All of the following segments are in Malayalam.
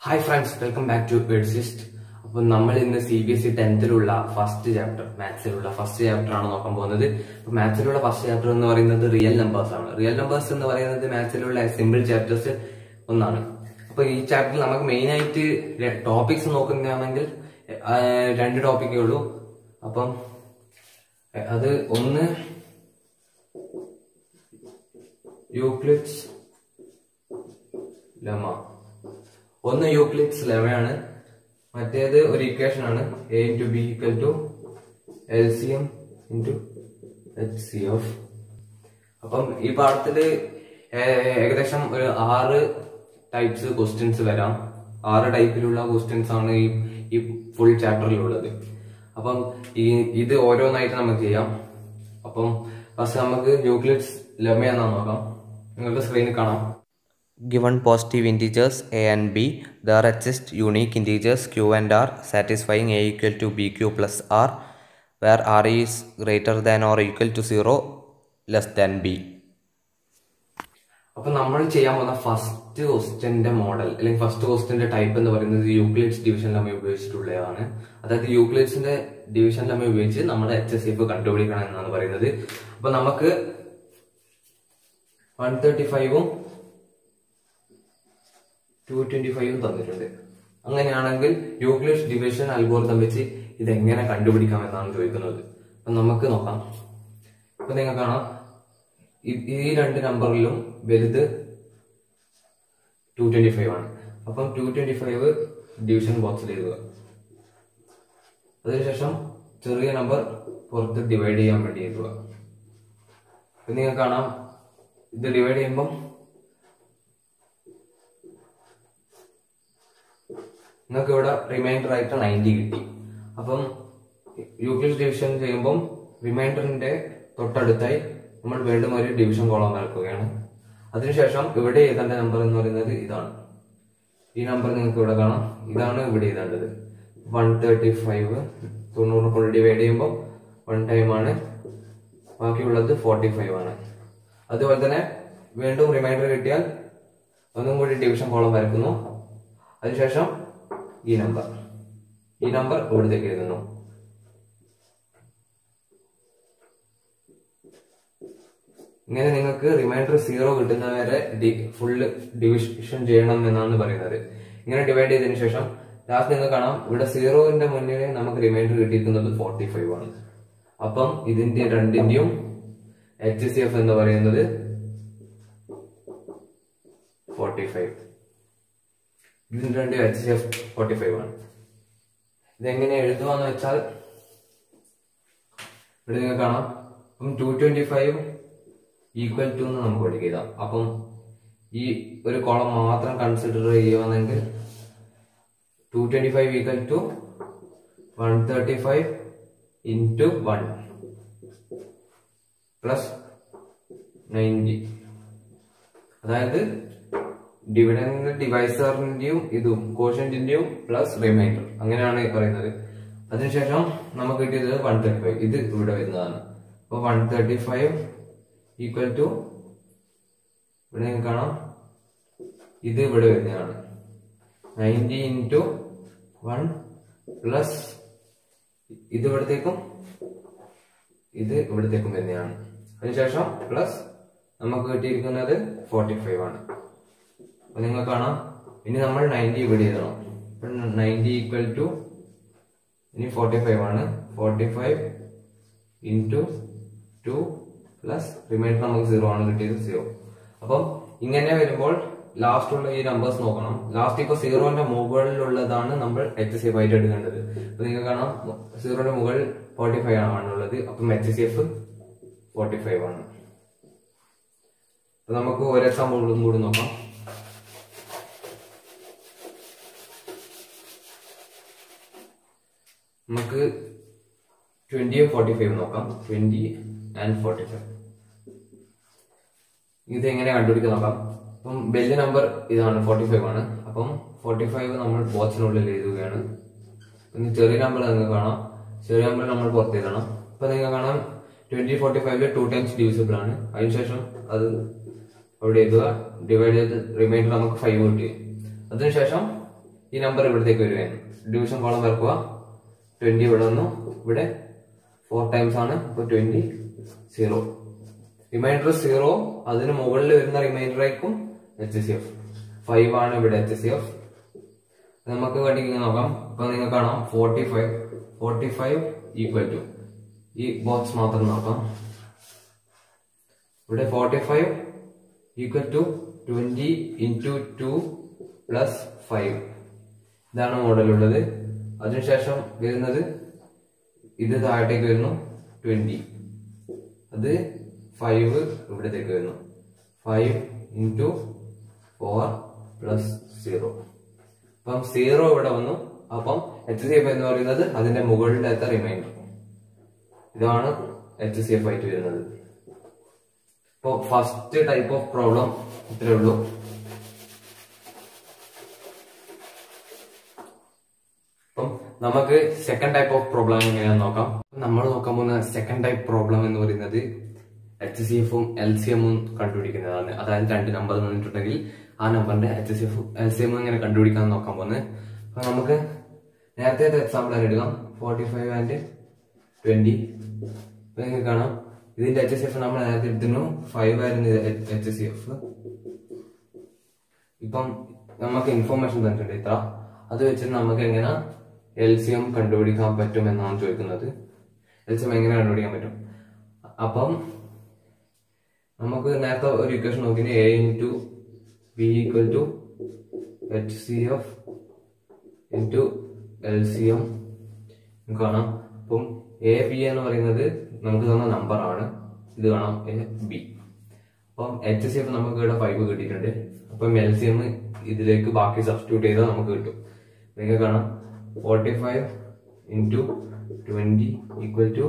Hi friends, welcome back to Edsist. അപ്പൊ നമ്മൾ ഇന്ന് CBSE 10th ഫസ്റ്റ് ചാപ്റ്റർ, മാത്സിലുള്ള ഫസ്റ്റ് ചാപ്റ്റർ ആണ് നോക്കാൻ പോകുന്നത്. അപ്പൊ മാത്സിലുള്ള ഫസ്റ്റ് ചാപ്റ്റർ എന്ന് പറയുന്നത് റിയൽ നമ്പേഴ്സ് ആണ്. റിയൽ നമ്പേഴ്സ് എന്ന് പറയുന്നത് മാത്സിലുള്ള സിമ്പിൾ ചാപ്റ്റേഴ്സ് ഒന്നാണ്. അപ്പൊ ഈ ചാപ്റ്ററിൽ നമുക്ക് മെയിൻ ആയിട്ട് ടോപ്പിക്സ് നോക്കുന്നതാണെങ്കിൽ രണ്ട് ടോപ്പിക്കേ ഉള്ളൂ. അപ്പം അത് ഒന്ന് യൂക്ലിഡ്സ് ലെമ്മ, ഒന്ന് യൂക്ലിഡ്സ് ലെമ്മയാണ്. മറ്റേത് ഒരു ഇക്വേഷൻ ആണ്, a into b equal to LCM into HCF. അപ്പം ഈ പാഠത്തില് ഏകദേശം ഒരു 6 ടൈപ്സ് ക്വസ്റ്റ്യൻസ് വരാം. 6 ടൈപ്പിലുള്ള ക്വസ്റ്റ്യൻസ് ആണ് ഈ ഫുൾ ചാപ്റ്ററിലുള്ളത്. അപ്പം ഇത് ഓരോന്നായിട്ട് നമുക്ക് ചെയ്യാം. അപ്പം ഫസ്റ്റ് നമുക്ക് യൂക്ലിഡ്സ് ലെമ്മ എന്നാ നോക്കാം. നിങ്ങൾക്ക് സ്ക്രീനിൽ കാണാം. Given positive integers a and b, there exist unique integers q and r satisfying a equal to bq plus r, where r is greater than or equal to 0 less than b. അപ്പൊ നമ്മൾ ചെയ്യാൻ പോകുന്ന ഫസ്റ്റ് ക്വസ്റ്റ്യന്റെ മോഡൽ അല്ലെങ്കിൽ ഫസ്റ്റ് ക്വസ്റ്റ്യന്റെ ടൈപ്പ് എന്ന് പറയുന്നത് യൂക്ലിഡ്സ് ഡിവിഷൻ ലെമ്മ ഉപയോഗിച്ചിട്ടുള്ളതാണ്. അതായത് യൂക്ലിഡ്സിന്റെ ഡിവിഷൻ ലെമ്മ ഉപയോഗിച്ച് നമ്മുടെ HCF കണ്ടുപിടിക്കണം എന്നാണ് പറയുന്നത്. അപ്പൊ നമുക്ക് 135ഉം 225 തന്നിട്ടുണ്ട്. അങ്ങനെയാണെങ്കിൽ യൂക്ലിഡ്സ് ഡിവിഷൻ അൽഗോരിതം വെച്ച് ഇതെങ്ങനെ കണ്ടുപിടിക്കാം എന്നാണ് ചോദിക്കുന്നത്. അപ്പൊ നമുക്ക് നോക്കാം. അപ്പൊ നിങ്ങൾ കാണാം, ഈ രണ്ട് നമ്പറിലും വലുത് 225 ആണ്. അപ്പം 225 ഡിവിഷൻ ബോക്സിൽ എഴുതുക. അതിനുശേഷം ചെറിയ നമ്പർ പുറത്ത് ഡിവൈഡ് ചെയ്യാൻ വേണ്ടി എഴുതുക. അപ്പൊ നിങ്ങൾ കാണാം, ഇത് ഡിവൈഡ് ചെയ്യുമ്പം നിങ്ങൾക്ക് ഇവിടെ റിമൈൻഡർ ആയിട്ട് 90 കിട്ടി. അപ്പം യൂക്ലിഡ്സ് ഡിവിഷൻ ചെയ്യുമ്പം റിമൈൻഡറിന്റെ തൊട്ടടുത്തായി നമ്മൾ വീണ്ടും ഒരു ഡിവിഷൻ കോളം വരക്കുകയാണ്. അതിനുശേഷം ഇവിടെ എഴുതേണ്ട നമ്പർ എന്ന് പറയുന്നത് ഇതാണ്. ഈ നമ്പർ നിങ്ങൾക്ക് ഇവിടെ കാണാം. ഇതാണ് ഇവിടെ എഴുതേണ്ടത്. 135 90 കൊണ്ട് ഡിവൈഡ് ചെയ്യുമ്പോൾ 1 ടൈം ആണ്, ബാക്കിയുള്ളത് 45 ആണ്. അതുപോലെ തന്നെ വീണ്ടും റിമൈൻഡർ കിട്ടിയാൽ ഒന്നും കൂടി ഡിവിഷൻ കോളം വരക്കുന്നു. അതിനുശേഷം ഈ നമ്പർ ഇവിടത്തേക്ക് എഴുതുന്നു. ഇങ്ങനെ നിങ്ങൾക്ക് റിമൈൻഡർ 0 കിട്ടുന്നവരെ ഫുള്ള് ഡിവിഷൻ ചെയ്യണം എന്നാണ് പറയുന്നത്. ഇങ്ങനെ ഡിവൈഡ് ചെയ്തതിനു ശേഷം ലാസ്റ്റ് നിങ്ങൾ കാണാം, ഇവിടെ 0ന്റെ മുന്നിൽ നമുക്ക് റിമൈൻഡർ കിട്ടിയിരിക്കുന്നത് 45 ആണ്. അപ്പം ഇതിന്റെ രണ്ടിന്റെയും HCF എന്ന് പറയുന്നത് 45. ഇതിന്റെ രണ്ട് HCF 45 ആണ്. ഇതെങ്ങനെ എഴുതുവാന്ന് വെച്ചാൽ ഇവിടെ നിങ്ങൾ കാണാം, 225 ഈക്വൽ ടു എന്ന് നമുക്ക് പഠിക്കാം. അപ്പം ഈ ഒരു കോളം മാത്രം കൺസിഡർ ചെയ്യുവാണെങ്കിൽ 225 ഈക്വൽ ടു 135 into 1 പ്ലസ് 90. അതായത് ഡിവിഡൻഡ് ഡിവൈസറിന്റെയും ഇതും കോഷ്യന്റിന്റെയും പ്ലസ് റിമൈൻഡർ, അങ്ങനെയാണ് പറയുന്നത്. അതിനുശേഷം നമുക്ക് കിട്ടിയത് 135. ഇത് ഇവിടെ വരുന്നതാണ്. അപ്പൊ 135 ഈക്വൽ ടു ഇവിടെ നിങ്ങൾക്ക് കാണാം, ഇത് ഇവിടെ വരുന്നതാണ്. 90 into 1 പ്ലസ് ഇത് ഇവിടത്തേക്കും ഇത് ഇവിടത്തേക്കും വരുന്നതാണ്. അതിനുശേഷം പ്ലസ് നമുക്ക് കിട്ടിയിരിക്കുന്നത് 45 ആണ്. അപ്പൊ നിങ്ങൾ കാണാം, ഇനി നമ്മൾ 90 ഇവിടെ എഴുതണം. 90 ഈക്വൽ ടു ഇനി 45 ആണ്. 45 into 2 പ്ലസ് റിമൈൻഡർ നമുക്ക് 0 ആണ് കിട്ടിയത്, 0. അപ്പം ഇങ്ങനെ വരുമ്പോൾ ലാസ്റ്റ് ഉള്ള ഈ നമ്പേഴ്സ് നോക്കണം. ലാസ്റ്റ് ഇപ്പൊ 0ന്റെ മുകളിലുള്ളതാണ് നമ്മൾ HCF ആയിട്ട് എടുക്കേണ്ടത്. അപ്പൊ നിങ്ങൾ കാണാം, 0ന്റെ മുകളിൽ 45 ആണുള്ളത്. അപ്പം HCF 45 ആണ്. അപ്പൊ നമുക്ക് ഒരു എക്സാമ്പിളും കൂടി നോക്കാം. നമുക്ക് 20 45 നോക്കാം. 20 and 45 ഇത് എങ്ങനെ കണ്ടുപിടിക്കാൻ നോക്കാം. അപ്പം വലിയ നമ്പർ ഇതാണ്, 45 ആണ്. അപ്പം 45 നമ്മൾ ബോക്സിനുള്ളിൽ എഴുതുകയാണ്. പിന്നെ ചെറിയ നമ്പർ നിങ്ങൾക്ക് കാണാം, ചെറിയ നമ്പർ നമ്മൾ പുറത്ത് എഴുതണം. അപ്പൊ നിങ്ങൾ കാണാം, 20 45 2 ടൈംസ് ഡിവിസിബിൾ ആണ്. അതിനുശേഷം അത് അവിടെ എഴുതുക, ഡിവൈഡ് ചെയ്ത് റിമൈൻഡർ നമുക്ക് 5 കിട്ടി. അതിനുശേഷം ഈ നമ്പർ ഇവിടത്തേക്ക് വരുവാണ്. ഡിവിഷൻ കോളം വരക്കുക. 20 ഇവിടെ വന്നു. ഇവിടെ 4 ടൈംസ് ആണ്. അപ്പൊ 20 0. റിമൈൻഡർ 0. അതിന് മുകളിൽ വരുന്ന റിമൈൻഡർ ആയിരിക്കും HCF. 5 ആണ് ഇവിടെ HCF. നമുക്ക് വേണ്ടി ഇങ്ങനെ നോക്കാം. ഇപ്പൊ നിങ്ങൾക്ക് കാണാം 45 ഈക്വൽ ടു ഈ ബോക്സ് മാത്രം നോക്കാം. ഇവിടെ 45 ഈക്വൽ ടു 20 into 2 plus 5. ഇതാണ് മോഡൽ ഉള്ളത്. അതിനുശേഷം വരുന്നത് ഇത് താഴത്തേക്ക് വരുന്നു 20. അത് 5 ഇവിടത്തേക്ക് വരുന്നു. 5 into 4 plus 0. അപ്പം 0 ഇവിടെ വന്നു. അപ്പം HCF എന്ന് പറയുന്നത് അതിന്റെ മുകളിലത്തെ റിമൈൻഡർ. ഇതാണ് HCF ആയിട്ട് വരുന്നത്. ഇപ്പൊ ഫസ്റ്റ് ടൈപ്പ് ഓഫ് പ്രോബ്ലം ഇത്രേ ഉള്ളൂ. അപ്പം നമുക്ക് സെക്കൻഡ് ടൈപ്പ് ഓഫ് പ്രോബ്ലം എങ്ങനെയാണെന്ന് നോക്കാം. നമ്മൾ നോക്കാൻ പോകുന്ന സെക്കൻഡ് ടൈപ്പ് പ്രോബ്ലം എന്ന് പറയുന്നത് HCF-ഉം LCM-ഉം കണ്ടുപിടിക്കുന്നതാണ്. അതായത് 2 നമ്പർ തന്നിട്ടുണ്ടെങ്കിൽ ആ നമ്പറിന്റെ HCF-ഉം LCM-ഉം എങ്ങനെ കണ്ടുപിടിക്കാൻ നോക്കാൻ പോകുന്നത്. അപ്പൊ നമുക്ക് നേരത്തെ എക്സാമ്പിൾ തന്നെ എടുക്കാം. 45 and 20. അപ്പൊ നിങ്ങൾക്ക് കാണാം ഇതിന്റെ HCF നമ്മൾ നേരത്തെ എടുത്തിരുന്നു. 5 ആയിരുന്നു HCF. ഇപ്പം നമുക്ക് ഇൻഫോർമേഷൻ തന്നിട്ടുണ്ട് ഇത്ര. അത് വെച്ചിട്ട് നമുക്ക് എങ്ങനെ LCM കണ്ടുപിടിക്കാൻ പറ്റും എന്നാണ് ചോദിക്കുന്നത്. LCM എങ്ങനെ കണ്ടുപിടിക്കാൻ പറ്റും? അപ്പം നമുക്ക് നേരത്തെ ഒരു ഇക്വേഷൻ നോക്കി A into B equal to HCF into LCM കാണാം. അപ്പം A B എന്ന് പറയുന്നത് നമുക്ക് തന്ന നമ്പർ ആണ്. ഇത് കാണാം A B. അപ്പം HCF നമുക്ക് ഇവിടെ 5 കിട്ടിയിട്ടുണ്ട്. അപ്പം LCM ഇതിലേക്ക് ബാക്കി സബ്സ്റ്റിറ്റ്യൂട്ട് ചെയ്താൽ നമുക്ക് കിട്ടും. നിങ്ങൾക്ക് കാണാം 45 into 20 equal to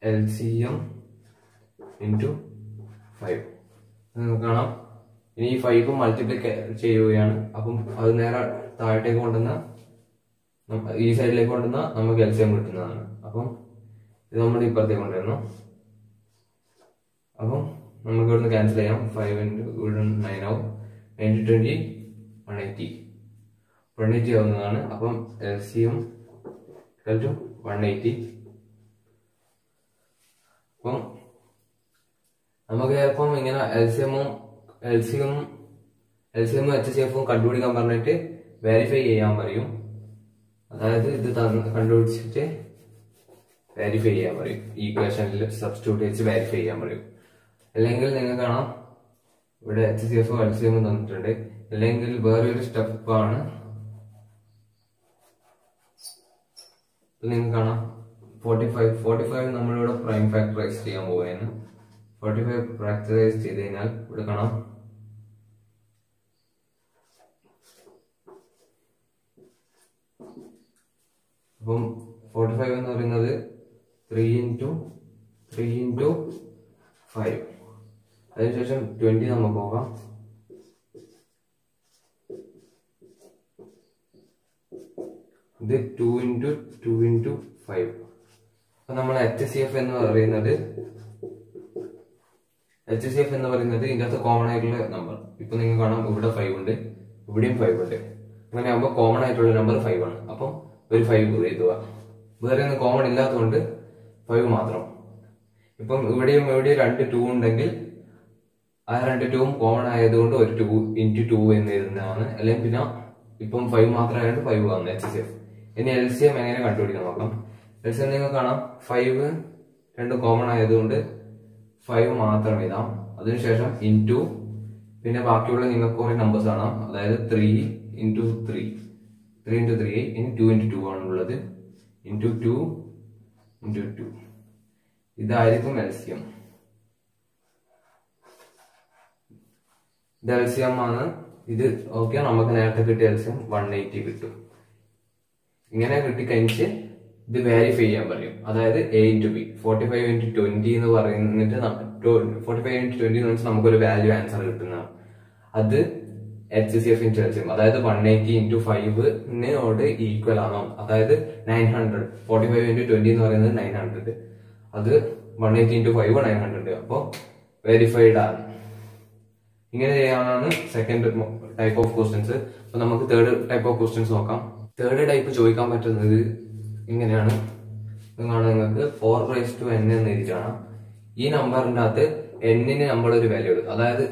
LCM into 5. നിങ്ങൾക്ക് കാണാം. ഇനി ഈ 5 മൾട്ടിപ്ലൈ ചെയ്യുകയാണ്. അപ്പം അത് നേരെ താഴത്തേക്ക് കൊണ്ടുവന്ന ഈ സൈഡിലേക്ക് കൊണ്ടുവന്ന നമുക്ക് LCM കിട്ടുന്നതാണ്. അപ്പം ഇത് നമ്മൾ ഇപ്പുറത്തേക്ക് കൊണ്ടുവരുന്നു. അപ്പം നമുക്ക് ഇവിടുന്ന് ക്യാൻസൽ ചെയ്യാം. 5 into ഇവിടെ 9 ആവും. 9 to 20 180 ആവുന്നതാണ്. അപ്പം LCM equal to 180. അപ്പം നമുക്ക് ചിലപ്പം ഇങ്ങനെ LCM-ഉം HCF-ഉം കണ്ടുപിടിക്കാൻ പറഞ്ഞിട്ട് വെരിഫൈ ചെയ്യാൻ പറയും. അതായത് ഇത് കണ്ടുപിടിച്ചിട്ട് വെരിഫൈ ചെയ്യാൻ പറയും. ഈ ഇക്വേഷനിൽ സബ്സ്റ്റിറ്റ്യൂട്ട് വെച്ച് വെരിഫൈ ചെയ്യാൻ പറയും. അല്ലെങ്കിൽ നിങ്ങൾക്ക് കാണാം ഇവിടെ HCF LCM തന്നിട്ടുണ്ട്. അല്ലെങ്കിൽ വേറൊരു സ്റ്റെപ്പാണ്. നിങ്ങൾക്ക് കാണാം 45 നമ്മളിവിടെ പ്രൈം ഫാക്ടറൈസ് ചെയ്യാൻ പോവുകയാണ്. 45 ഫാക്ടറൈസ് ചെയ്ത് കഴിഞ്ഞാൽ ഇവിടെ കാണാം അപ്പം 45 എന്ന് പറയുന്നത് 3 into 5. അതിനുശേഷം 20 നമുക്ക് പോകാം. ഇത് 2 into 5. അപ്പൊ നമ്മൾ HCF എന്ന് പറയുന്നത് ഇതിന്റെ അകത്ത് കോമൺ ആയിട്ടുള്ള നമ്പർ. ഇപ്പൊ നിങ്ങൾ കാണാം ഇവിടെ 5 ഉണ്ട്, ഇവിടെയും 5 ഉണ്ട്. അങ്ങനെ ആകുമ്പോൾ കോമൺ ആയിട്ടുള്ള നമ്പർ 5 ആണ്. അപ്പം ഒരു 5 എഴുതുക. വേറെ ഒന്നും കോമൺ ഇല്ലാത്തതുകൊണ്ട് 5 മാത്രം. ഇപ്പം ഇവിടെയും 2 2 ഉണ്ടെങ്കിൽ ആ 2 2 കോമൺ ആയതുകൊണ്ട് ഒരു 2 into 2 എന്ന് എഴുതുന്നതാണ്. അല്ലെങ്കിൽ പിന്നെ ഇപ്പം 5 മാത്രമായതുകൊണ്ട് 5 ആണ് HCF. ഇനി LCM എങ്ങനെ കണ്ടുപിടിക്കാൻ നോക്കാം. LCM നിങ്ങൾ കാണാം 5 2 കോമൺ ആയതുകൊണ്ട് 5 മാത്രം എഴുതാം. അതിനുശേഷം ഇൻറ്റു പിന്നെ ബാക്കിയുള്ള നിങ്ങൾക്ക് കുറെ നമ്പേഴ്സ് കാണാം. അതായത് 3 into 3 into 3 ഇനി 2 into 2 ആണുള്ളത്. into 2 into 2 ഇതായിരിക്കും LCM. ഇത് LCM ആണ്. ഇത് ഓക്കെ. നമുക്ക് നേരത്തെ കിട്ടിയ LCM 180 കിട്ടും. ഇങ്ങനെ കിട്ടിക്കഴിഞ്ഞിട്ട് ഇത് വെരിഫൈ ചെയ്യാൻ പറയും. അതായത് A into B 45 into 20 എന്ന് പറയുന്നിട്ട് 45 into 20 എന്ന് വെച്ചാൽ നമുക്കൊരു വാല്യൂ ആൻസർ കിട്ടുന്നതാണ്. അത് HCF into LCM അതായത് 180 into 5 ഈക്വൽ ആണോ. അതായത് 900. 45 into 20 എന്ന് പറയുന്നത് 900. അത് 180 into 5 900. അപ്പോൾ വെരിഫൈഡ് ആണ്. ഇങ്ങനെ ചെയ്യാനാണ് സെക്കൻഡ് ടൈപ്പ് ഓഫ് ക്വസ്റ്റ്യൻസ്. അപ്പൊ നമുക്ക് തേർഡ് ടൈപ്പ് ഓഫ് ക്വസ്റ്റ്യൻസ് നോക്കാം. തേർഡ് ടൈപ്പ് ചോദിക്കാൻ പറ്റുന്നത് ഇങ്ങനെയാണ്. നിങ്ങൾക്ക് 4n എന്ന് എഴുതിയിട്ടാണ്. ഈ നമ്പറിന്റെ അകത്ത് n-ന് നമ്മളൊരു വാല്യൂ കൊടുക്കും. അതായത്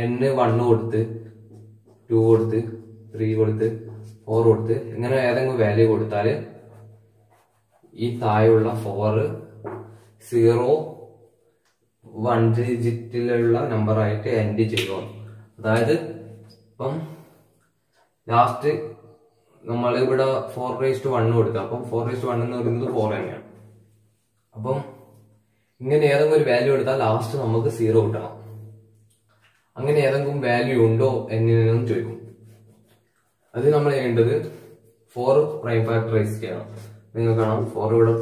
n 1 കൊടുത്ത് 2 കൊടുത്ത് 3 കൊടുത്ത് 4 കൊടുത്ത് ഇങ്ങനെ ഏതെങ്കിലും വാല്യൂ കൊടുത്താൽ ഈ താഴെയുള്ള 4 0 1 ഡിജിറ്റിലുള്ള നമ്പർ ആയിട്ട് എൻഡ് ചെയ്യുമോ. അതായത് ഇപ്പം ലാസ്റ്റ് നമ്മൾ ഇവിടെ 4:1 കൊടുക്കുക. അപ്പം 4:1 എന്ന് പറയുന്നത് 4 തന്നെയാണ്. അപ്പം ഇങ്ങനെ ഏതെങ്കിലും ഒരു വാല്യൂ എടുത്താൽ ലാസ്റ്റ് നമുക്ക് 0 കിട്ടണം. അങ്ങനെ ഏതെങ്കിലും വാല്യൂ ഉണ്ടോ എന്നും ചോദിക്കും. അത് നമ്മൾ ചെയ്യേണ്ടത് 4 പ്രൈം ഫാക്ടറൈസ് ചെയ്യണം. നിങ്ങൾ കാണാം 4 ഇവിടെ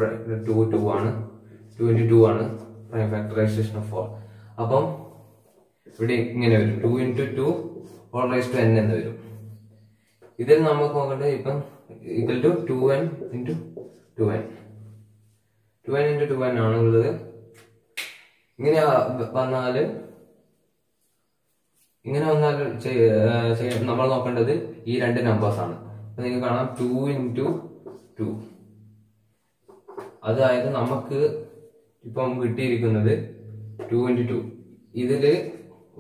2 ആണ്, 2 × 2 ആണ് പ്രൈം ഫാക്ടറൈസേഷൻ ഓഫ് 4. അപ്പം ഇവിടെ ഇങ്ങനെ വരും 2 × 2 n എന്ന് വരും. ഇതിൽ നമുക്ക് നോക്കേണ്ടത് ഇപ്പം equal to 2n × 2n 2n × 2n ആണ് ഉള്ളത്. ഇങ്ങനെ വന്നാൽ നമ്മൾ നോക്കേണ്ടത് ഈ രണ്ട് നമ്പേഴ്സ് ആണ്. നിങ്ങൾക്ക് കാണാം 2 × 2. അതായത് നമുക്ക് ഇപ്പം കിട്ടിയിരിക്കുന്നത് 2 × 2. ഇതില്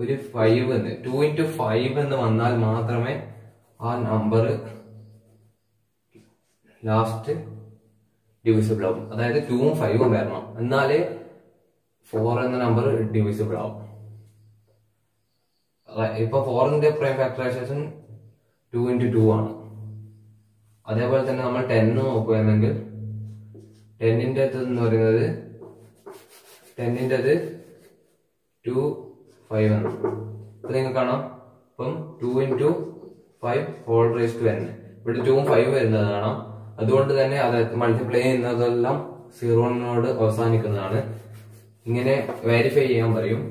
ഒരു 5 എന്ന് 2 × 5 എന്ന് വന്നാൽ മാത്രമേ ആ നമ്പർ ലാസ്റ്റ് ഡിവിസിബിൾ ആവും. അതായത് 2ഉം 5ഉം വരണം, എന്നാലേ 4 എന്ന നമ്പർ ഡിവിസിബിൾ ആവും. ഇപ്പൊ 4ന്റെ പ്രൈം ഫാക്ടറൈസേഷൻ 2 × 2 ആണ്. അതേപോലെ തന്നെ നമ്മൾ 10 നോക്കുകയാണെങ്കിൽ 10ന്റെ എന്ന് പറയുന്നത് 2 5 ആണ്. അപ്പൊ നിങ്ങൾക്ക് കാണാം ഇപ്പം 2 × 5 ഹോൾ റൈസ് ടു n. ഇവിടെ 2ഉം 5ഉം വരുന്നത് കാണാം. അതുകൊണ്ട് തന്നെ അത് മൾട്ടിപ്ലൈ ചെയ്യുന്നതെല്ലാം 0 അവസാനിക്കുന്നതാണ്. ഇങ്ങനെ വെരിഫൈ ചെയ്യാൻ പറയും.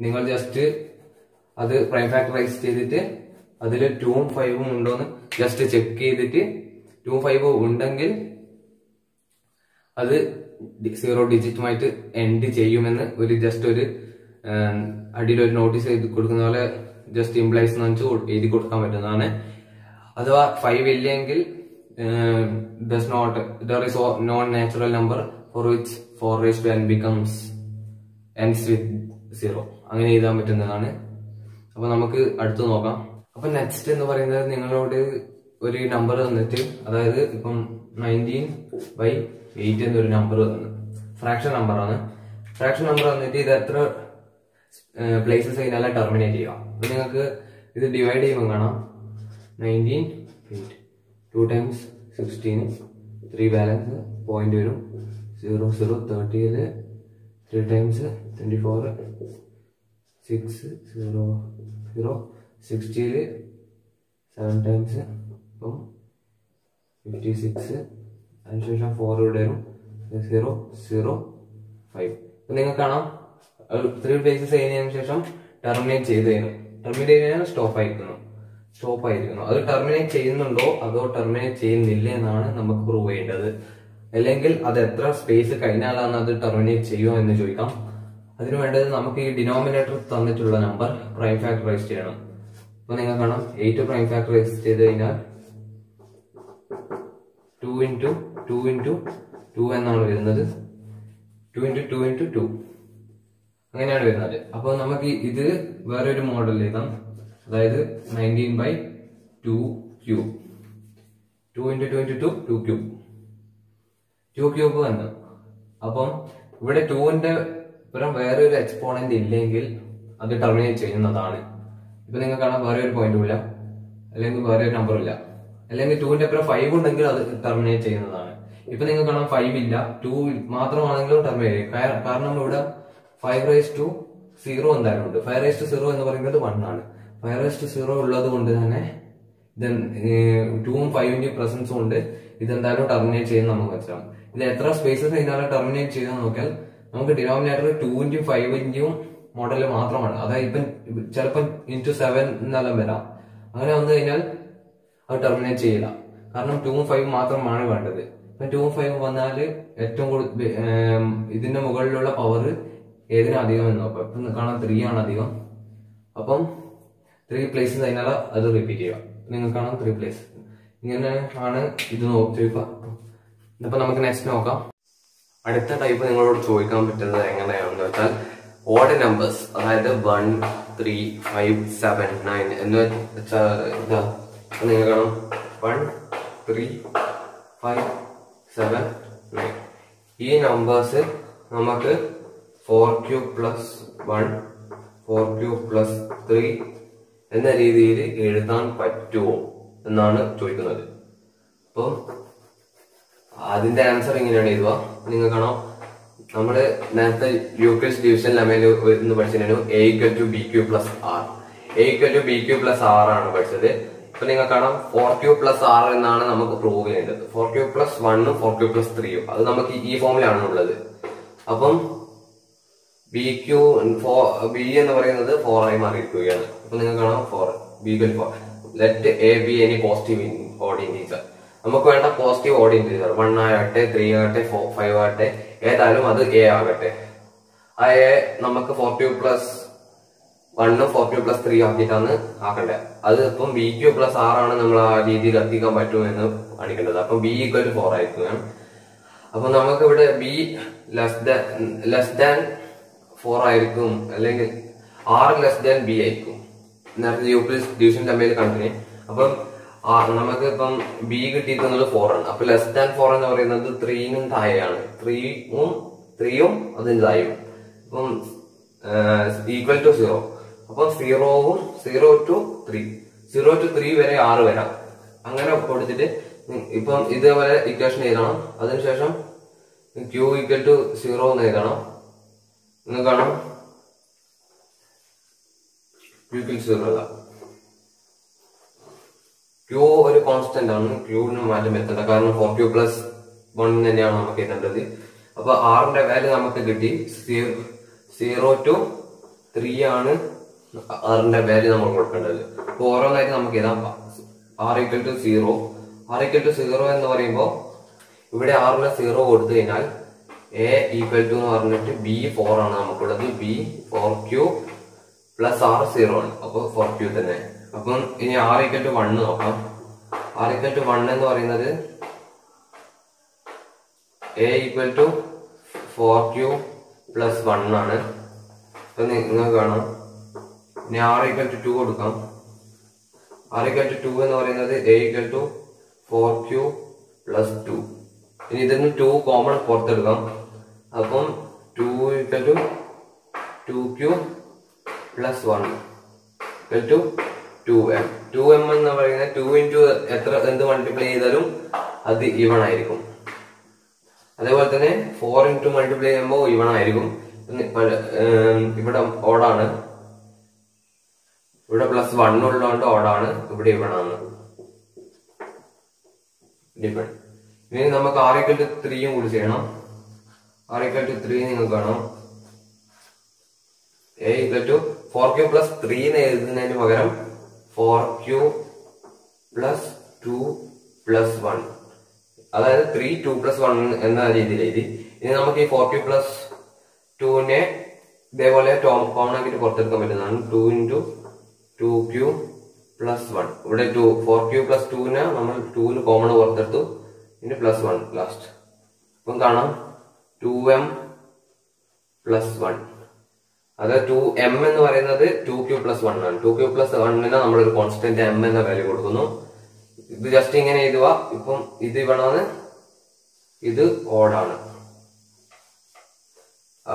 നിങ്ങൾ ജസ്റ്റ് അത് പ്രൈം ഫാക്ടറൈസ് ചെയ്തിട്ട് അതിൽ 2ഉം 5ഉം ഉണ്ടോന്ന് ജസ്റ്റ് ചെക്ക് ചെയ്തിട്ട് 2ഉം 5ഉം ഉണ്ടെങ്കിൽ അത് 0 ഡിജിറ്റുമായിട്ട് എൻഡ് ചെയ്യുമെന്ന് ഒരു ജസ്റ്റ് ഒരു അടിയിൽ ഒരു നോട്ടീസ് എഴുതി കൊടുക്കുന്ന പോലെ ജസ്റ്റ് ഇംപ്ലൈസ് എന്ന് വെച്ച് എഴുതി കൊടുക്കാൻ പറ്റുന്നതാണ്. അഥവാ 5 ഇല്ലെങ്കിൽ there is no natural number for which 4n ends with 0. അങ്ങനെ എഴുതാൻ പറ്റുന്നതാണ്. അപ്പൊ നമുക്ക് അടുത്ത് നോക്കാം. അപ്പൊ നെക്സ്റ്റ് എന്ന് പറയുന്നത് നിങ്ങളോട് ഒരു നമ്പർ തന്നിട്ട്, അതായത് ഇപ്പം 19/8 എന്നൊരു നമ്പർ തന്നു, ഫ്രാക്ഷൻ നമ്പറാണ്. ഫ്രാക്ഷൻ നമ്പർ തന്നിട്ട് ഇത് എത്ര പ്ലേസസ് കഴിഞ്ഞാൽ ടെർമിനേറ്റ് ചെയ്യാം. അപ്പൊ നിങ്ങൾക്ക് ഇത് ഡിവൈഡ് ചെയ്യുമ്പോൾ കാണാം 19/8 2 times 16 3 ബാലൻസ് പോയിന്റ് വരും 0 0 30ൽ 3 times 24 6 0 0 60ൽ 7 times ഇപ്പം 56 അതിനുശേഷം 4 ഇവിടെ വരും 0 0 5. അപ്പൊ നിങ്ങൾക്ക് കാണാം 3 പ്ലേസസ് കഴിഞ്ഞതിന് ശേഷം ടെർമിനേറ്റ് ചെയ്ത് കഴിഞ്ഞു. ടെർമിനേറ്റ് ചെയ്യാൻ സ്റ്റോപ്പ് ആയിരിക്കുന്നു. അത് ടെർമിനേറ്റ് ചെയ്യുന്നുണ്ടോ അതോ ടെർമിനേറ്റ് ചെയ്യുന്നില്ല എന്നാണ് നമുക്ക് പ്രൂവ് ചെയ്യേണ്ടത്. അല്ലെങ്കിൽ അത് എത്ര സ്പേസ് കഴിഞ്ഞാലാണ് അത് ടെർമിനേറ്റ് ചെയ്യുമോ എന്ന് ചോദിക്കാം. അതിനു വേണ്ടത് നമുക്ക് ഈ ഡിനോമിനേറ്റർ തന്നിട്ടുള്ള നമ്പർ പ്രൈം ഫാക്ടറൈസ് ചെയ്യണം. അപ്പൊ നിങ്ങൾ കാണാം 8 പ്രൈം ഫാക്ടറൈസ് ചെയ്ത് കഴിഞ്ഞാൽ 2 × 2 × 2 എന്നാണ് വരുന്നത്. 2 × 2 × 2 അങ്ങനെയാണ് വരുന്നത്. അപ്പൊ നമുക്ക് ഇത് വേറൊരു മോഡൽ എഴുതാം. അതായത് 19/2 ക്യൂബ് 2 × 2 × 2 2 ക്യൂബ് 2 ക്യൂബ് വന്നു. അപ്പം ഇവിടെ 2ന്റെ പുറം വേറെ ഒരു എക്സ്പോണന്റ് ഇല്ലെങ്കിൽ അത് ടെർമിനേറ്റ് ചെയ്യുന്നതാണ്. ഇപ്പൊ നിങ്ങൾ കാണാൻ വേറെ ഒരു പോയിന്റും ഇല്ല, അല്ലെങ്കിൽ വേറെ ഒരു നമ്പറും ഇല്ല, അല്ലെങ്കിൽ 2ന്റെ പുറം 5 ഉണ്ടെങ്കിൽ അത് ടെർമിനേറ്റ് ചെയ്യുന്നതാണ്. ഇപ്പൊ നിങ്ങൾ കാണാൻ 5 ഇല്ല, 2 മാത്രമാണെങ്കിലും ടെർമിനേറ്റ് ചെയ്യും. കാരണം ഇവിടെ 5⁻0 എന്തായാലും ഉണ്ട്. 5⁻0 എന്ന് പറയുന്നത് 1 ആണ്. 5⁻0 ഉള്ളത് കൊണ്ട് തന്നെ 2ഉം 5ന്റെയും പ്രസൻസും ഉണ്ട്. ഇതെന്തായാലും ടെർമിനേറ്റ് ചെയ്യുന്ന നമുക്ക് മനസ്സിലാവും. ഇത് എത്ര സ്പേസസ് കഴിഞ്ഞാലും ടെർമിനേറ്റ് ചെയ്താൽ നോക്കിയാൽ നമുക്ക് ഡിനോമിനേറ്റർ 2ന്റെയും 5ന്റെയും മോഡൽ മാത്രമാണ്. അതായത് ഇപ്പം ചിലപ്പോൾ ×7 എന്നെല്ലാം വരാം. അങ്ങനെ വന്നു കഴിഞ്ഞാൽ അത് ടെർമിനേറ്റ് ചെയ്യില്ല. കാരണം 2ഉം 5ഉം മാത്രമാണ് വേണ്ടത്. ഇപ്പൊ 2ഉം 5ഉം വന്നാൽ ഏറ്റവും കൂടുതൽ ഇതിന്റെ മുകളിലുള്ള പവർ ഏതിനാ അധികം എന്ന് നോക്കാം. ഇപ്പൊ കാണാൻ 3 ആണ് അധികം. അപ്പം 3 പ്ലേസ് കഴിഞ്ഞാൽ അത് റിപ്പീറ്റ് ചെയ്യുക. നിങ്ങൾക്ക് കാണാം 3 പ്ലേസ്. ഇങ്ങനെ ആണ് ഇത് നോക്കുക. ഇപ്പൊ നമുക്ക് നെക്സ്റ്റ് നോക്കാം. അടുത്ത ടൈപ്പ് നിങ്ങളോട് ചോദിക്കാൻ പറ്റുന്നത് എങ്ങനെയാണെന്ന് വെച്ചാൽ ഓഡ് നമ്പേഴ്സ്, അതായത് 1, 3, 5, 7, 9 എന്ന് വെച്ചാൽ ഇതാ നിങ്ങൾ കാണാം 1, 3, 5, 7, 9. ഈ നമ്പേഴ്സ് നമുക്ക് 4³ + 1, 4³ + 3 എന്ന രീതിയിൽ എഴുതാൻ പറ്റുമോ എന്നാണ് ചോദിക്കുന്നത്. അപ്പം അതിന്റെ ആൻസർ ഇങ്ങനെയാണ് എഴുതുക. നിങ്ങൾ കാണാം നമ്മള് നേരത്തെ യൂക്ലിഡ്സ് ഡിവിഷൻ ലെവലിൽ എന്ന് പഠിച്ചിരുന്നു A = BQ + R. A = BQ + R ആണ് പഠിച്ചത്. ഇപ്പൊ നിങ്ങൾ കാണാം 4³ + R എന്നാണ് നമുക്ക് പ്രൂവ് ചെയ്യേണ്ടത്. 4³ + 1 4³ + 3 അത് നമുക്ക് ഈ ഫോമിലാണ് ഉള്ളത്. അപ്പം BQ B എന്ന് പറയുന്നത് 4 ആയി മാറിയിരിക്കുകയാണ്. അപ്പൊ നിങ്ങൾ കാണാം 4 B = 4. Let A be any positive odd integer. നമുക്ക് വേണ്ട പോസിറ്റീവ് ഓഡ് ഇന്റീജർ 1 ആകട്ടെ 3 ആകട്ടെ 5 ആകട്ടെ ഏതായാലും അത് A ആകട്ടെ. ആ A നമുക്ക് 4³ + 1 4³ + 3 ആക്കിയിട്ടാണ് ആക്കണ്ടേ. അത് ഇപ്പം BQ + R ആണ് നമ്മൾ ആ രീതിയിൽ എത്തിക്കാൻ പറ്റുമെന്ന് കാണിക്കേണ്ടത്. അപ്പൊ B = 4 ആയിരിക്കും. അപ്പൊ നമുക്ക് ഇവിടെ B <4 ആയിരിക്കും, അല്ലെങ്കിൽ R B ആയിരിക്കും. നേരത്തെ യൂക്ലിഡ്സ് ഡിവിഷൻ തമ്മിൽ കണ്ടിന്യൂ. അപ്പം നമുക്ക് ഇപ്പം B കിട്ടിയിരിക്കുന്നത് 4 ആണ്. അപ്പൊ <4 എന്ന് പറയുന്നത് 3നും താഴെയാണ്. 3യും അതിന് താഴെയും. അപ്പം = 0. അപ്പം 0വും 0 to 3 0 to 3 വരെ 6 വരാം. അങ്ങനെ കൊടുത്തിട്ട് ഇപ്പം ഇതേപോലെ ഇക്വേഷൻ എഴുതണം. അതിനുശേഷം Q = 0 എന്ന് എഴുതണം. നിങ്ങൾ കാണാം Q = 0 അല്ല, Q ഒരു കോൺസ്റ്റന്റ് ആണ്. Qന് മാറ്റം വരുത്തണ്ട, കാരണം 4³ + 1 തന്നെയാണ് നമുക്ക് എഴുതേണ്ടത്. അപ്പൊ R-ന്റെ വാല്യൂ നമുക്ക് കിട്ടി 0 to 3 ആണ് R-ന്റെ വാല്യൂ നമ്മൾ കൊടുക്കേണ്ടത്. അപ്പൊ ഓരോന്നായിട്ട് നമുക്ക് എഴുതാം. R = 0. R = 0 എന്ന് പറയുമ്പോൾ ഇവിടെ R-ന് 0 കൊടുത്തു കഴിഞ്ഞാൽ A = എന്ന് പറഞ്ഞിട്ട് B 4 ആണ് നമുക്കുള്ളത്. B 4³ + R 0 ആണ്. അപ്പൊ 4³ തന്നെ. അപ്പം ഇനി R = 1 നോക്കാം. R = 1 എന്ന് പറയുന്നത് A = 4³ + 1 ആണ്. അപ്പൊ നിങ്ങൾ കാണാം. ഇനി R = 2 കൊടുക്കാം. R = 2 എന്ന് പറയുന്നത് A = 4³ + 2. ഇനി ഇതിന് 2 കോമൺ പുറത്തെടുക്കാം. അപ്പം 2 = 2³ + 1 = 2m. 2m എന്ന് പറയുന്നത് 2 into എന്ത് മൾട്ടിപ്ലൈ ചെയ്താലും അത് ഈവൺ ആയിരിക്കും. അതേപോലെ തന്നെ 4 into മൾട്ടിപ്ലൈ ചെയ്യുമ്പോൾ ഈവൺ ആയിരിക്കും. ഇവിടെ ഓടാണ്, ഇവിടെ +1 ഉള്ളതുകൊണ്ട് ഓടാണ്, ഇവിടെ ഈവൺ ആണ്. ഡിഫറെന്റ്. ഇനി നമുക്ക് R = 3 കൂടി ചെയ്യണം. R = 3 നിങ്ങൾ കാണാം. A = 4³ + 3 എന്ന് എഴുതുന്നതിന് പകരം 4³ + 2 + 1, അതായത് 3 2 + 1 എന്ന രീതിയിൽ എഴുതി. ഇനി നമുക്ക് ഈ 4³ + 2നെ ഇതേപോലെ കോമൺ ആക്കിയിട്ട് പുറത്തെടുക്കാൻ പറ്റുന്നതാണ്. 2 into 2³ + 1. ഇവിടെ 4³ + 2നെ നമ്മൾ 2ന് കോമൺ പുറത്തെടുത്തു. ഇനി +1 ലാസ്റ്റ്. അപ്പം കാണാം 2m + 1. അതായത് 2m എന്ന് പറയുന്നത് 2³ + 1 ആണ്. 2³ + 1ന് നമ്മളൊരു കോൺസ്റ്റന്റ് m എന്ന വാല്യൂ കൊടുക്കുന്നു. ഇത് ജസ്റ്റ് ഇങ്ങനെ എഴുതുക. ഇപ്പം ഇത് ഇവണാണ്, ഇത് ഓടാണ്.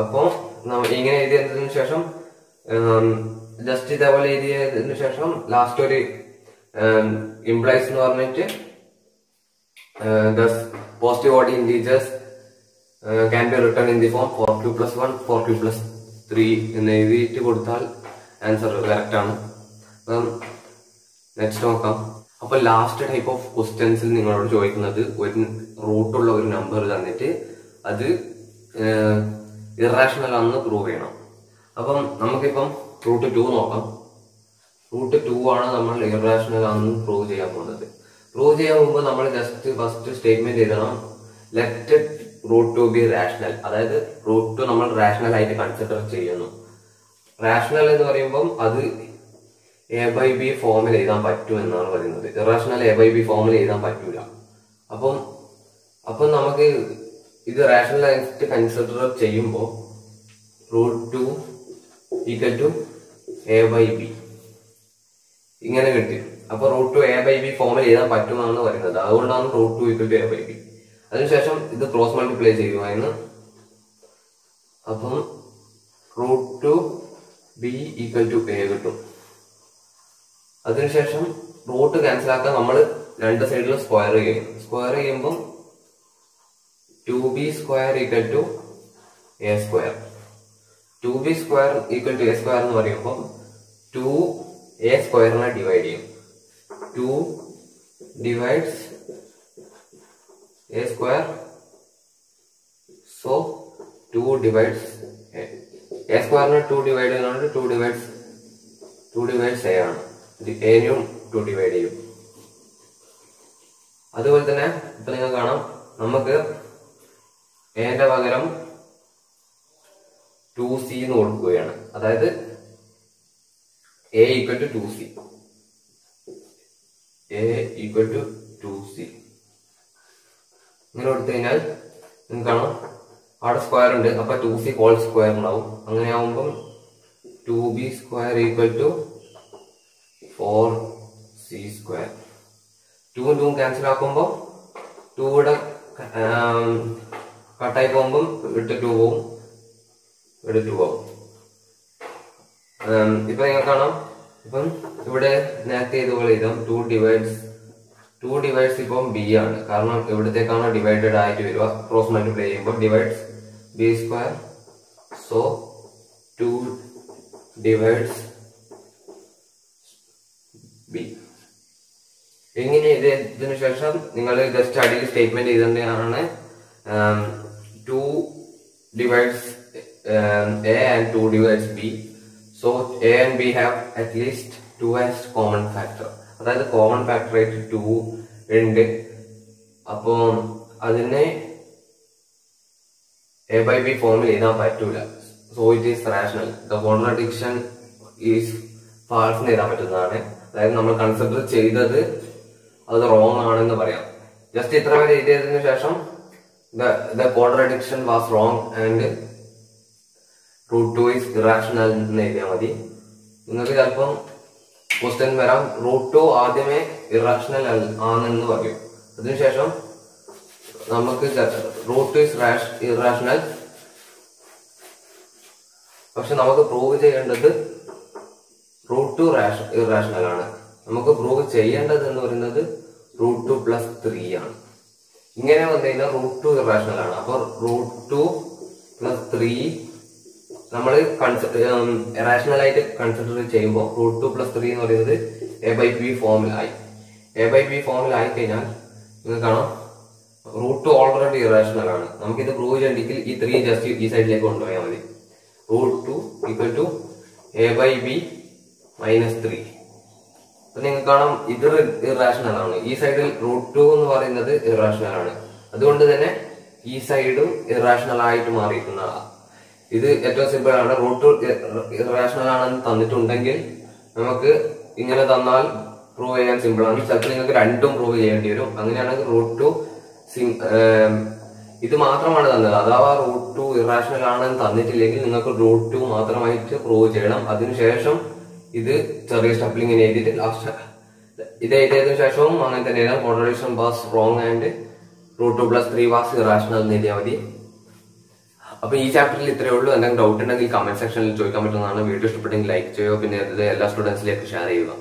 അപ്പൊ ഇങ്ങനെ എഴുതിയതിനു ശേഷം ജസ്റ്റ് ഇതേപോലെ എഴുതിയതിനു ശേഷം ലാസ്റ്റ് ഒരു ഇംപ്ലൈസ് എന്ന് പറഞ്ഞിട്ട് positive odd integers can be written in the form 4³ + 1 4³ + 3 എന്ന് എഴുതിയിട്ട് കൊടുത്താൽ ആൻസർ കറക്റ്റ് ആണ്. അപ്പം നെക്സ്റ്റ് നോക്കാം. അപ്പൊ ലാസ്റ്റ് ടൈപ്പ് ഓഫ് ക്വസ്റ്റ്യൻസിൽ നിങ്ങളോട് ചോദിക്കുന്നത് ഒരു റൂട്ടുള്ള ഒരു നമ്പർ തന്നിട്ട് അത് ഇററാഷണൽ ആണെന്ന് പ്രൂവ് ചെയ്യണം. അപ്പം നമുക്കിപ്പം √2 നോക്കാം. √2 ആണ് നമ്മൾ ഇററാഷണൽ ആണെന്ന് പ്രൂവ് ചെയ്യാൻ പോകുന്നത്. പ്രൂവ് ചെയ്യാൻ മുമ്പ് നമ്മൾ ജസ്റ്റ് ഫസ്റ്റ് സ്റ്റേറ്റ്മെന്റ് എഴുതണം, ലെറ്റ് √2 ബി റാഷണൽ. അതായത് √2 നമ്മൾ റാഷണൽ ആയിട്ട് കൺസിഡർ ചെയ്യുന്നു. റാഷണൽ എന്ന് പറയുമ്പം അത് A/B ഫോമിൽ എഴുതാൻ പറ്റും എന്നാണ് പറയുന്നത്. ഇറാഷണൽ A/B ഫോമിൽ എഴുതാൻ പറ്റൂല. അപ്പം നമുക്ക് ഇത് റാഷണലായിട്ട് കൺസിഡർ ചെയ്യുമ്പോൾ √2 = A/B ഇങ്ങനെ കിട്ടി. അപ്പൊ √2 A/B ഫോമിൽ എഴുതാൻ പറ്റുമെന്നാണ് പറയുന്നത്. അതുകൊണ്ടാണ് √2 = A/B. അതിനുശേഷം ഇത് ക്രോസ് മൾട്ടിപ്ലൈ ചെയ്യുമായിരുന്നു. അപ്പം √2B = A കിട്ടും. അതിനുശേഷം റൂട്ട് ക്യാൻസൽ ആക്കാൻ നമ്മൾ രണ്ട് സൈഡിലും സ്ക്വയർ ചെയ്യും. സ്ക്വയർ ചെയ്യുമ്പോൾ 2B² = A². 2B² = A² എന്ന് പറയുമ്പോൾ 2A² ഡിവൈഡ് ചെയ്യും. 2 divides A². So 2 divides A²നെ 2 divide ചെയ്യുന്നതുകൊണ്ട് 2 divides A ആണ്. എയും 2 ഡിവൈഡ് ചെയ്യും. അതുപോലെ തന്നെ ഇപ്പൊ നിങ്ങൾ കാണാം, നമുക്ക് എന്റെ പകരം 2C എന്ന് കൊടുക്കുകയാണ്. അതായത് A = 2C. A = 2C ഇങ്ങനെ കൊടുത്തു കഴിഞ്ഞാൽ നിങ്ങൾക്ക് കാണാം അവിടെ സ്ക്വയർ ഉണ്ട്. അപ്പൊ 2C² ഉണ്ടാവും. അങ്ങനെ ആവുമ്പം 2B² = 4C². 2 2 ക്യാൻസൽ ആക്കുമ്പോൾ 2 ഇവിടെ കട്ടായി പോകുമ്പം ഇവിടെ 2 പോവും, ഇവിടെ 2 ആവും. ഇപ്പൊ നിങ്ങൾ കാണാം, ഇപ്പം ഇവിടെ നേരത്തെ ഇതുപോലെ എഴുതാം. 2 divides ഇപ്പം B ആണ്. കാരണം ഇവിടത്തേക്കാണ് ഡിവൈഡഡ് ആയിട്ട് വരിക. ക്രോസ് മൾട്ടിപ്ലൈ ചെയ്യുമ്പോൾ divides B². So 2 divides B. എങ്ങനെ ഇതിനു ശേഷം നിങ്ങൾ ജസ്റ്റ് അടിയിൽ സ്റ്റേറ്റ്മെന്റ് ചെയ്തതാണ് 2 divides A and 2 divides B. So A and B have at least 2 as common factor. അതായത് കോമൺ ഫാക്ടർ ആയിട്ട് 2 ഉണ്ട്. അപ്പോ അതിനെ A/B ഫോമിൽ എഴുതാൻ പറ്റൂല. So it is rational. The contradiction is false എന്ന് എഴുതാൻ പറ്റുന്നതാണ്. അതായത് നമ്മൾ കൺസിഡർ ചെയ്തത് അത് റോങ് ആണെന്ന് പറയാം. ജസ്റ്റ് ഇത്ര വരെ എഴുതിയതിനു ശേഷം the contradiction was wrong and √2 is irrational എന്ന് എഴുതിയാൽ മതി. നിങ്ങൾക്ക് ചിലപ്പം ക്വസ്റ്റ്യൻ വരാം, √2 ആദ്യമേ ഇറാഷണൽ ആണെന്ന് പറയും. അതിനുശേഷം നമുക്ക് √2 is irrational, പക്ഷെ നമുക്ക് പ്രൂവ് ചെയ്യേണ്ടത് √2 ഇറാഷണൽ ആണ്. നമുക്ക് പ്രൂവ് ചെയ്യേണ്ടത് എന്ന് പറയുന്നത് √2 + 3 ആണ്. ഇങ്ങനെ വന്നു കഴിഞ്ഞാൽ √2 ഇറാഷണൽ ആണ്. അപ്പൊ √2 + 3 നമ്മൾ റാഷണൽ ആയിട്ട് കൺസിഡർ ചെയ്യുമ്പോൾ √2 + 3 എന്ന് പറയുന്നത് A/B ഫോമിലായി. A/B ഫോമിലായി കഴിഞ്ഞാൽ നിങ്ങൾ കാണാം √2 ഓൾറെഡി ഇറാഷണൽ ആണ്. നമുക്കിത് പ്രൂവ് ചെയ്യണമെങ്കിൽ ഈ 3 ജസ്റ്റ് ഈ സൈഡിലേക്ക് കൊണ്ടുപോയാൽ മതി. √2 = A/B - 3. അപ്പൊ നിങ്ങൾക്ക് കാണാം ഇത് ഇറാഷണൽ ആണ്. ഈ സൈഡിൽ √2 എന്ന് പറയുന്നത് ഇറാഷണൽ ആണ്. അതുകൊണ്ട് തന്നെ ഈ സൈഡും ഇറാഷണൽ ആയിട്ട് മാറിയിരിക്കുന്നതാണ്. ഇത് ഏറ്റവും സിമ്പിൾ ആണ്. √2 ഇറാഷണൽ ആണെന്ന് തന്നിട്ടുണ്ടെങ്കിൽ നമുക്ക് ഇങ്ങനെ തന്നാൽ പ്രൂവ് ചെയ്യാൻ സിമ്പിൾ ആണ്. ചിലപ്പോൾ നിങ്ങൾക്ക് രണ്ടും പ്രൂവ് ചെയ്യേണ്ടി വരും. അങ്ങനെയാണെങ്കിൽ √2 ഇത് മാത്രമാണ് തന്നത്. അഥവാ √2 ഇറാഷണൽ ആണെന്ന് തന്നിട്ടില്ലെങ്കിൽ നിങ്ങൾക്ക് √2 മാത്രമായിട്ട് പ്രൂവ് ചെയ്യണം. അതിനുശേഷം ഇത് ചെറിയ സ്റ്റെപ്പിൽ ഇങ്ങനെ എഴുതിയിട്ട് ലാസ്റ്റ് ഇത് എഴുതിയതിനു ശേഷവും അങ്ങനെ തന്നെയാണ് contradiction was wrong and √2 + 3 was irrational എന്ന് എഴുതിയാൽ മതി. അപ്പൊ ഈ ചാപ്റ്ററിൽ ഇത്രയേ ഉള്ളൂ. എന്തെങ്കിലും ഡൗട്ട് ഉണ്ടെങ്കിൽ കമന്റ് സെക്ഷനിൽ ചോദിക്കാൻ പറ്റുന്നതാണ്. വീഡിയോ ഇഷ്ടപ്പെട്ടെങ്കിൽ ലൈക്ക് ചെയ്യുക. പിന്നെ ഇത് എല്ലാ സ്റ്റുഡൻസിലേക്ക് ഷെയർ ചെയ്യുക.